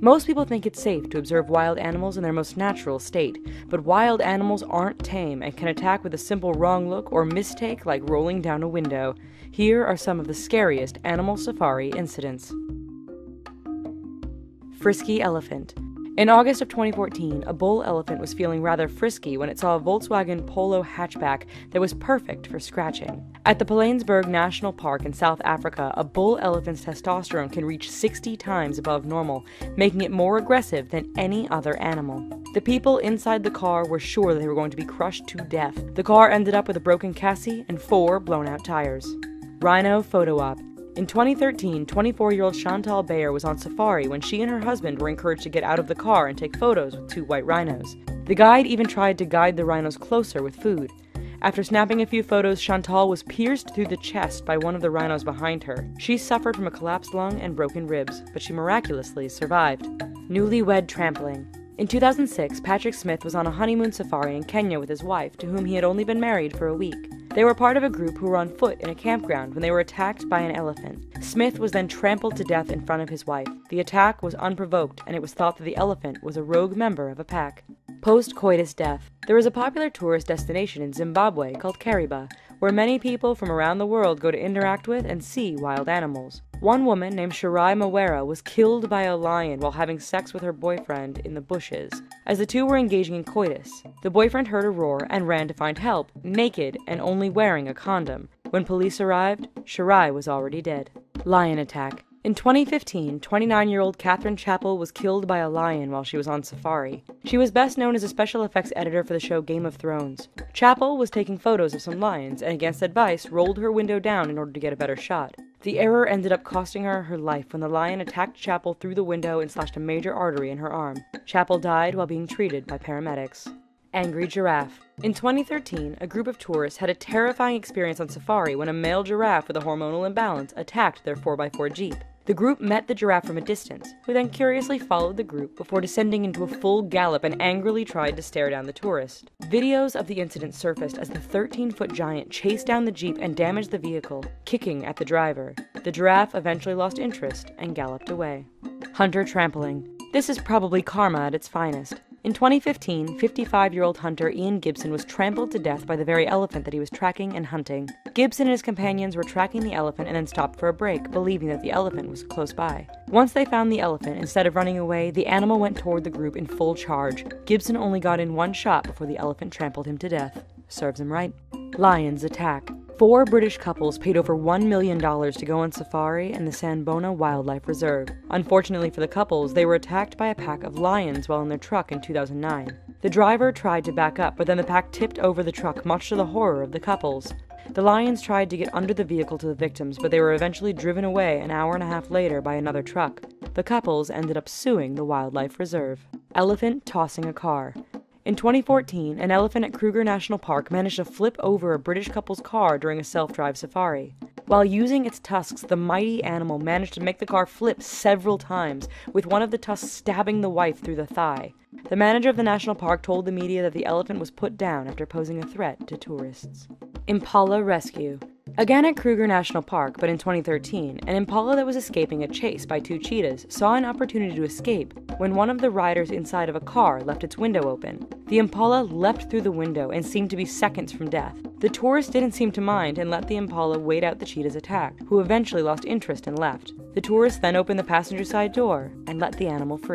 Most people think it's safe to observe wild animals in their most natural state, but wild animals aren't tame and can attack with a simple wrong look or mistake like rolling down a window. Here are some of the scariest animal safari incidents. Frisky elephant. In August of 2014, a bull elephant was feeling rather frisky when it saw a Volkswagen Polo hatchback that was perfect for scratching. At the Pilanesberg National Park in South Africa, a bull elephant's testosterone can reach 60 times above normal, making it more aggressive than any other animal. The people inside the car were sure that they were going to be crushed to death. The car ended up with a broken chassis and 4 blown-out tires. Rhino photo op. In 2013, 24-year-old Chantal Bayer was on safari when she and her husband were encouraged to get out of the car and take photos with 2 white rhinos. The guide even tried to guide the rhinos closer with food. After snapping a few photos, Chantal was pierced through the chest by one of the rhinos behind her. She suffered from a collapsed lung and broken ribs, but she miraculously survived. Newlywed trampling. In 2006, Patrick Smith was on a honeymoon safari in Kenya with his wife, to whom he had only been married for a week. They were part of a group who were on foot in a campground when they were attacked by an elephant. Smith was then trampled to death in front of his wife. The attack was unprovoked, and it was thought that the elephant was a rogue member of a pack. Post-coitus death. There is a popular tourist destination in Zimbabwe called Kariba, where many people from around the world go to interact with and see wild animals. One woman named Shirai Mawera was killed by a lion while having sex with her boyfriend in the bushes. As the two were engaging in coitus, the boyfriend heard a roar and ran to find help, naked and only wearing a condom. When police arrived, Shirai was already dead. Lion attack. In 2015, 29-year-old Catherine Chappell was killed by a lion while she was on safari. She was best known as a special effects editor for the show Game of Thrones. Chappell was taking photos of some lions and, against advice, rolled her window down in order to get a better shot. The error ended up costing her her life when the lion attacked Chappell through the window and slashed a major artery in her arm. Chappell died while being treated by paramedics. Angry giraffe. In 2013, a group of tourists had a terrifying experience on safari when a male giraffe with a hormonal imbalance attacked their 4x4 Jeep. The group met the giraffe from a distance, who then curiously followed the group before descending into a full gallop and angrily tried to stare down the tourist. Videos of the incident surfaced as the 13-foot giant chased down the Jeep and damaged the vehicle, kicking at the driver. The giraffe eventually lost interest and galloped away. Hunter trampling. This is probably karma at its finest. In 2015, 55-year-old hunter Ian Gibson was trampled to death by the very elephant that he was tracking and hunting. Gibson and his companions were tracking the elephant and then stopped for a break, believing that the elephant was close by. Once they found the elephant, instead of running away, the animal went toward the group in full charge. Gibson only got in 1 shot before the elephant trampled him to death. Serves him right. Lions attack. 4 British couples paid over $1 million to go on safari in the Sambona Wildlife Reserve. Unfortunately for the couples, they were attacked by a pack of lions while in their truck in 2009. The driver tried to back up, but then the pack tipped over the truck, much to the horror of the couples. The lions tried to get under the vehicle to the victims, but they were eventually driven away an hour and a half later by another truck. The couples ended up suing the wildlife reserve. Elephant tossing a car. In 2014, an elephant at Kruger National Park managed to flip over a British couple's car during a self-drive safari. While using its tusks, the mighty animal managed to make the car flip several times, with one of the tusks stabbing the wife through the thigh. The manager of the national park told the media that the elephant was put down after posing a threat to tourists. Impala rescue. Again at Kruger National Park, but in 2013, an impala that was escaping a chase by 2 cheetahs saw an opportunity to escape when one of the riders inside of a car left its window open. The impala leapt through the window and seemed to be seconds from death. The tourist didn't seem to mind and let the impala wait out the cheetah's attack, who eventually lost interest and left. The tourist then opened the passenger side door and let the animal free.